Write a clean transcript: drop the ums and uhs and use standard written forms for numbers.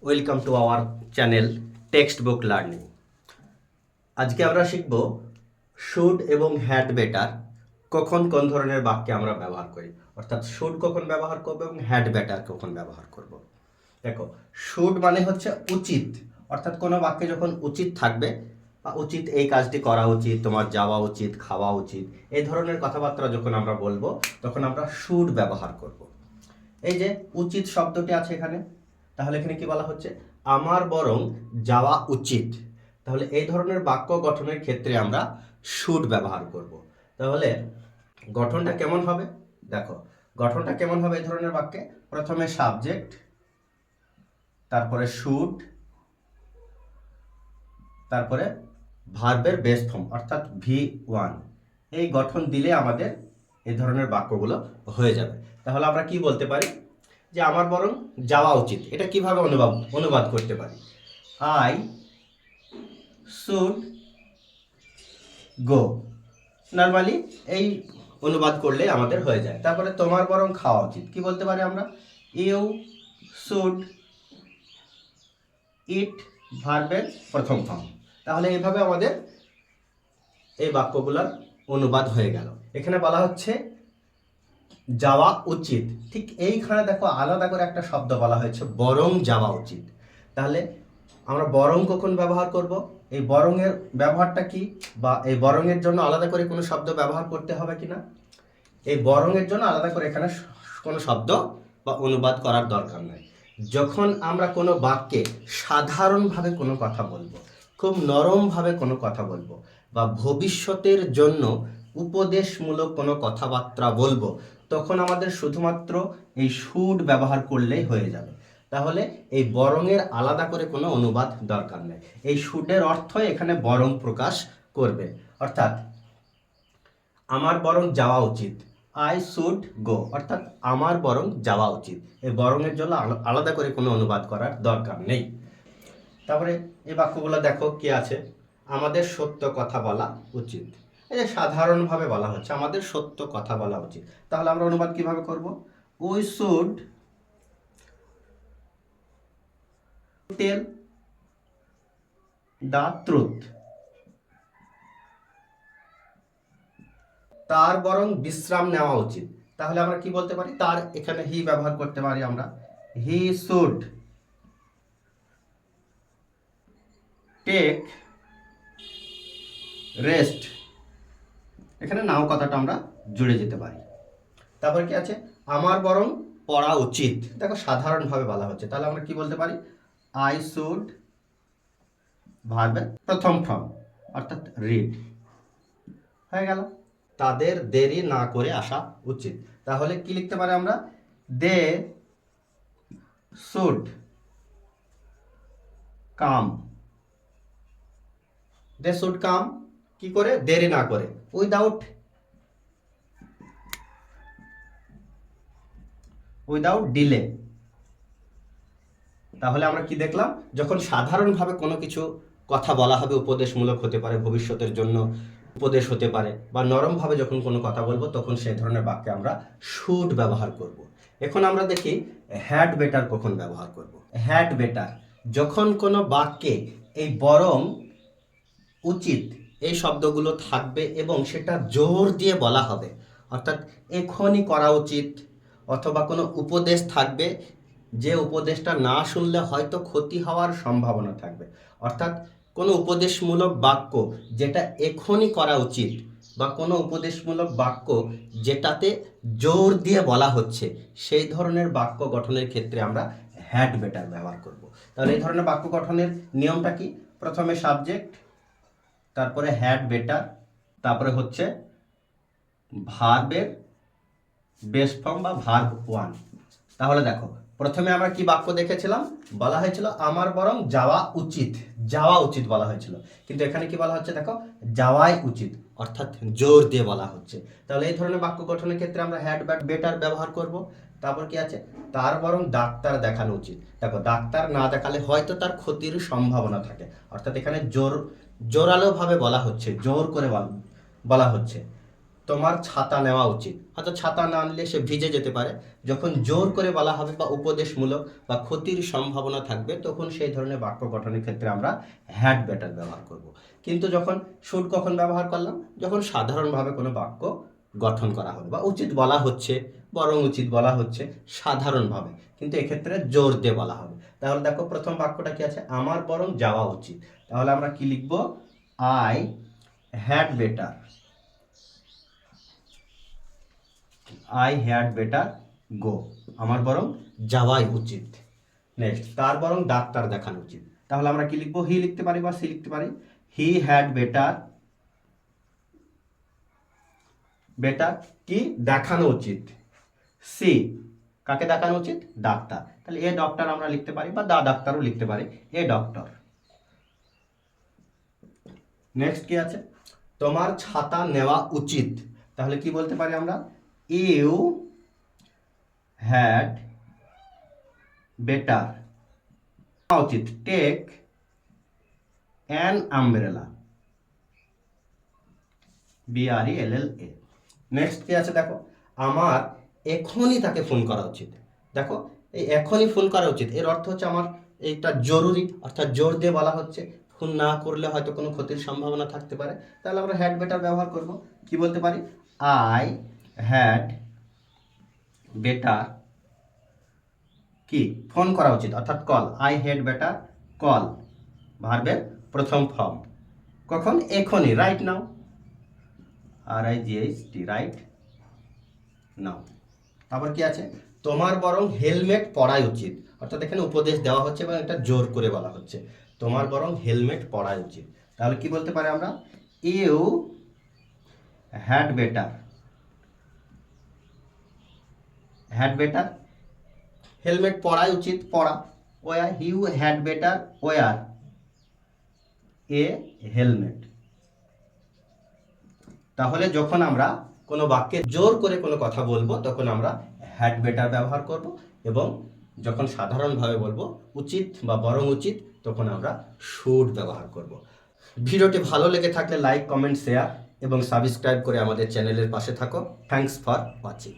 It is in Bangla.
Welcome to our channel text book learning. আজকে আমরা শিখব শুড এবং হ্যাড বেটার কখন কোন ধরনের বাক্যে আমরা ব্যবহার করি, অর্থাৎ শুড কখন ব্যবহার করব এবং হ্যাড বেটার কখন ব্যবহার করব। দেখো, শুড মানে হচ্ছে উচিত, অর্থাৎ কোনো বাক্যে যখন উচিত থাকবে বা উচিত এই কাজটি করা উচিত, তোমার যাওয়া উচিত, খাওয়া উচিত, এই ধরনের কথাবার্তা যখন আমরা বলবো তখন আমরা শুড ব্যবহার করব। এই যে উচিত শব্দটি আছে এখানে, তাহলে এখানে কি বলা হচ্ছে? আমার বরং যাওয়া উচিত। তাহলে এই ধরনের বাক্য গঠনের ক্ষেত্রে আমরা শুড ব্যবহার করব। তাহলে গঠনটা কেমন হবে? দেখো, গঠনটা কেমন হবে এই ধরনের বাক্যে? প্রথমে সাবজেক্ট, তারপরে শুড, তারপরে ভার্বের বেস ফর্ম অর্থাৎ V1। এই গঠন দিলে আমাদের এই ধরনের বাক্যগুলো হয়ে যাবে। তাহলে আমরা কি বলতে পারি? যে আমার বরং যাওয়া উচিত। এটা কিভাবে অনুবাদ করতে পারি? I should go. নর্মালি এই অনুবাদ করলে আমাদের হয়ে যায়। তারপরে তোমার বরং খাওয়া উচিত। কি বলতে পারি আমরা? ইউ শুড ইট, ভার্বের প্রথম ফর্ম। তাহলে এইভাবে আমাদের এই বাক্যগুলোর অনুবাদ হয়ে গেল। এখানে বলা হচ্ছে যাওয়া উচিত, ঠিক এইখানে দেখো আলাদা করে একটা শব্দ বলা হয়েছে বরং যাওয়া উচিত। তাহলে আমরা বরং কখন ব্যবহার করব? এই বরং এর ব্যবহারটা কি, বা এই বরং এর জন্য আলাদা করে কোনো শব্দ ব্যবহার করতে হবে কিনা? এই বরং এর জন্য আলাদা করে এখানে কোনো শব্দ বা অনুবাদ করার দরকার নাই। যখন আমরা কোনো বাক্যে সাধারণভাবে কোনো কথা বলবো, খুব নরমভাবে কোনো কথা বলবো, বা ভবিষ্যতের জন্য উপদেশমূলক কোনো কথাবার্তা বলবো, তখন আমাদের শুধুমাত্র এই শুড ব্যবহার করলেই হয়ে যাবে। তাহলে এই বরংয়ের আলাদা করে কোনো অনুবাদ দরকার নেই। এই শুডের অর্থ এখানে বরং প্রকাশ করবে, অর্থাৎ আমার বরং যাওয়া উচিত, আই শুড গো, অর্থাৎ আমার বরং যাওয়া উচিত। এই বরংয়ের জন্য আলাদা করে কোনো অনুবাদ করার দরকার নেই। তারপরে এই বাক্যগুলো দেখো কি আছে? আমাদের সত্য কথা বলা উচিত। এই যে সাধারণভাবে বলা হচ্ছে আমাদের সত্য কথা বলা উচিত, তাহলে আমরা অনুবাদ কিভাবে করব? We should tell the truth. তার বরং বিশ্রাম নেওয়া উচিত। তাহলে আমরা কি বলতে পারি? তার এখানে হি ব্যবহার করতে পারি আমরা, হি শুড টেক রেস্ট। এখানে নাও কথাটা আমরা জুড়ে যেতে পারি। তারপর কি আছে? আমার বরং পড়া উচিত। দেখো সাধারণভাবে বলা হচ্ছে, তাহলে আমরা কি বলতে পারি? আই শুড, ভার্বের প্রথম ফর্ম অর্থাৎ রিড, হয়ে গেল। তাদের দেরি না করে আসা উচিত। তাহলে কি লিখতে পারি আমরা? They should come. They should come কি করে? দেরি না করে, উইদাউট ডিলে। তাহলে আমরা কি দেখলাম? যখন সাধারণভাবে কোনো কিছু কথা বলা হবে, উপদেশমূলক হতে পারে, ভবিষ্যতের জন্য উপদেশ হতে পারে, বা নরমভাবে যখন কোনো কথা বলবো তখন সেই ধরনের বাক্যে আমরা শুড ব্যবহার করব। এখন আমরা দেখি হ্যাড বেটার কখন ব্যবহার করব। হ্যাড বেটার যখন কোনো বাক্যে এই বরং, উচিত এই শব্দগুলো থাকবে এবং সেটা জোর দিয়ে বলা হবে, অর্থাৎ এখনই করা উচিত, অথবা কোনো উপদেশ থাকবে যে উপদেশটা না শুনলে হয়তো ক্ষতি হওয়ার সম্ভাবনা থাকবে, অর্থাৎ কোনো উপদেশমূলক বাক্য যেটা এখনই করা উচিত, বা কোনো উপদেশমূলক বাক্য যেটাতে জোর দিয়ে বলা হচ্ছে, সেই ধরনের বাক্য গঠনের ক্ষেত্রে আমরা হ্যাড বেটার ব্যবহার করব। তাহলে এই ধরনের বাক্য গঠনের নিয়মটা কি? প্রথমে সাবজেক্ট, তারপরে হ্যাড বেটার, তারপরে হচ্ছে ভার্বের বেস ফর্ম বা ভার্ব 1। তাহলে দেখো, প্রথমে আমরা কি বাক্য দেখেছিলাম? বলা হয়েছিল আমার বরং যাওয়া উচিত, যাওয়া উচিত বলা হয়েছিল, কিন্তু এখানে কি বলা হচ্ছে? দেখো, যাওয়াই উচিত, অর্থাৎ জোর দিয়ে বলা হচ্ছে। তাহলে এই ধরনের বাক্য গঠনের ক্ষেত্রে আমরা হ্যাড বেটার ব্যবহার করব। তারপর কি আছে? তার বরং ডাক্তার দেখানো উচিত। দেখো, ডাক্তার না দেখালে হয়তো তার ক্ষতির সম্ভাবনা থাকে, অর্থাৎ এখানে জোরালোভাবে বলা হচ্ছে, জোর করে বলা হচ্ছে। তোমার ছাতা নেওয়া উচিত, হয়তো ছাতা না নিলে সে ভিজে যেতে পারে। যখন জোর করে বলা হবে বা উপদেশমূলক বা ক্ষতির সম্ভাবনা থাকবে, তখন সেই ধরনের বাক্য গঠনের ক্ষেত্রে আমরা হ্যাড বেটার ব্যবহার করব। কিন্তু যখন শুড কখন ব্যবহার করলাম? যখন সাধারণভাবে কোনো বাক্য গঠন করা হবে বা উচিত বলা হচ্ছে, বরং উচিত বলা হচ্ছে সাধারণভাবে, কিন্তু এক্ষেত্রে জোর দিয়ে বলা হবে। তাহলে দেখো প্রথম বাক্যটা কি আছে, আমার বরং যাওয়া উচিত। তাহলে আমরা কি লিখব? I had better, I had better go, আমার বরং যাওয়াই উচিত। নেক্সট, তার বরং ডাক্তার দেখানো উচিত। তাহলে আমরা কি লিখবো? হি লিখতে পারি বা সি লিখতে পারি। হি হ্যাড বেটার, বেটার কি দেখানো উচিত, সি কাকে দেখানো উচিত? ডাক্তার। তাহলে এ ডক্টর আমরা লিখতে পারি বা দা ডাক্তারও লিখতে পারি, এ ডক্টর। নেক্সট কি আছে? তোমার ছাতা নেওয়া উচিত। তাহলে কি বলতে পারি আমরা? ইউ হ্যাড বেটার, উচিত, take an umbrella, BRELLA। Next কি আছে দেখো, আমার এখনই তাকে ফোন করা উচিত। দেখো এই এখনই ফোন করা উচিত, এর অর্থ হচ্ছে আমার এইটা জরুরি, অর্থাৎ জোর দিয়ে বলা হচ্ছে। ফোন না করলে হয়তো কোনো ক্ষতির সম্ভাবনা থাকতে পারে। তাহলে আমরা হ্যাড বেটার ব্যবহার করব। কি বলতে পারি? আই হ্যাড বেটার কি ফোন করা উচিত, অর্থাৎ call. I had better call, ভার্বের প্রথম ফর্ম। কখন? এখনই, right now, RIGHT, right now. তারপর কি আছে? তোমার বরং হেলমেট পরাই উচিত, অর্থাৎ এখানে উপদেশ দেওয়া হচ্ছে এবং এটা জোর করে বলা হচ্ছে, তোমার বরং হেলমেট পরাই উচিত। তাহলে কি বলতে পারি আমরা? You had better, had better helmet পরাই উচিত, পরা, wear, you had better wear a helmet. তাহলে যখন আমরা কোনো বাক্যে জোর করে কোনো কথা বলবো, তখন আমরা হ্যাড বেটার ব্যবহার করব, এবং যখন সাধারণভাবে বলবো উচিত বা বরং উচিত, তখন আমরা শুড ব্যবহার করব। ভিডিওটি ভালো লেগে থাকলে লাইক, কমেন্ট, শেয়ার এবং সাবস্ক্রাইব করে আমাদের চ্যানেলের পাশে থাকো। Thanks for watching.